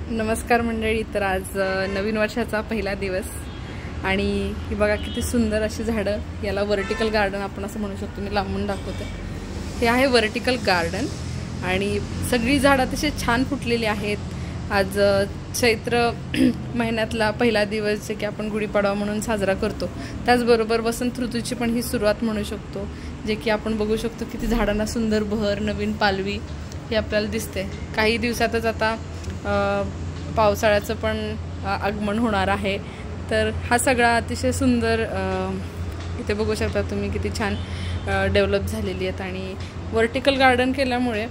नमस्कार मंडळी. तर आज नवीन वर्षाचा पहिला दिवस आणि ही बघा किती सुंदर अशी झाडं. याला वर्टिकल गार्डन आपण असं म्हणू शकतो. मी लांबून दाखवते. हे आहे वर्टिकल गार्डन आणि सगळी झाडं अतिशय छान फुटलेली आहेत. आज चैत्र महिन्यातला पहिला दिवस जे की आपण गुढीपाडवा म्हणून साजरा करतो, त्याचबरोबर वसंत ऋतूची पण ही सुरुवात म्हणू शकतो. जे की आपण बघू शकतो किती झाडांना सुंदर बहर, नवीन पालवी हे आपल्याला दिसते. काही दिवसातच आता पावसाळ्याचं पण आगमन होणार आहे. तर हा सगळा अतिशय सुंदर इथे बघू शकता तुम्ही किती छान डेव्हलप झालेली आहेत. आणि वर्टिकल गार्डन केल्यामुळे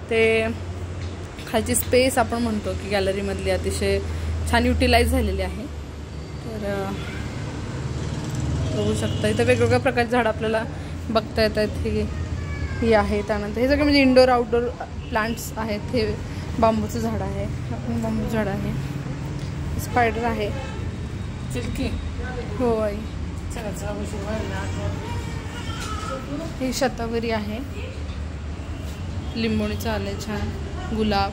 ते खालची स्पेस आपण म्हणतो की गॅलरीमधली अतिशय छान युटिलाइज झालेली आहे. तर बघू शकता इथं वेगवेगळ्या प्रकारची झाडं आपल्याला बघता येतात. ही आहे. त्यानंतर हे सगळे म्हणजे इंडोर आउटडोर प्लांट्स आहेत. हे बांबूचं झाड आहे. आपण बांबू झाड आहे. स्पायडर आहे. चिलकी हो आई. ही शतावरी आहे. लिंबोणीचं आलंय छान. गुलाब,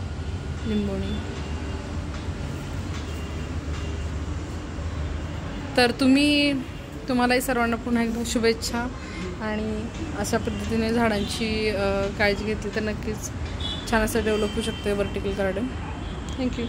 लिंबोणी. तर तुम्हालाही सर्वांना पुन्हा एकदा शुभेच्छा. आणि अशा पद्धतीने झाडांची काळजी घेतली तर नक्कीच छान असं डेव्हलप होऊ शकते वर्टिकल गार्डन. थँक्यू.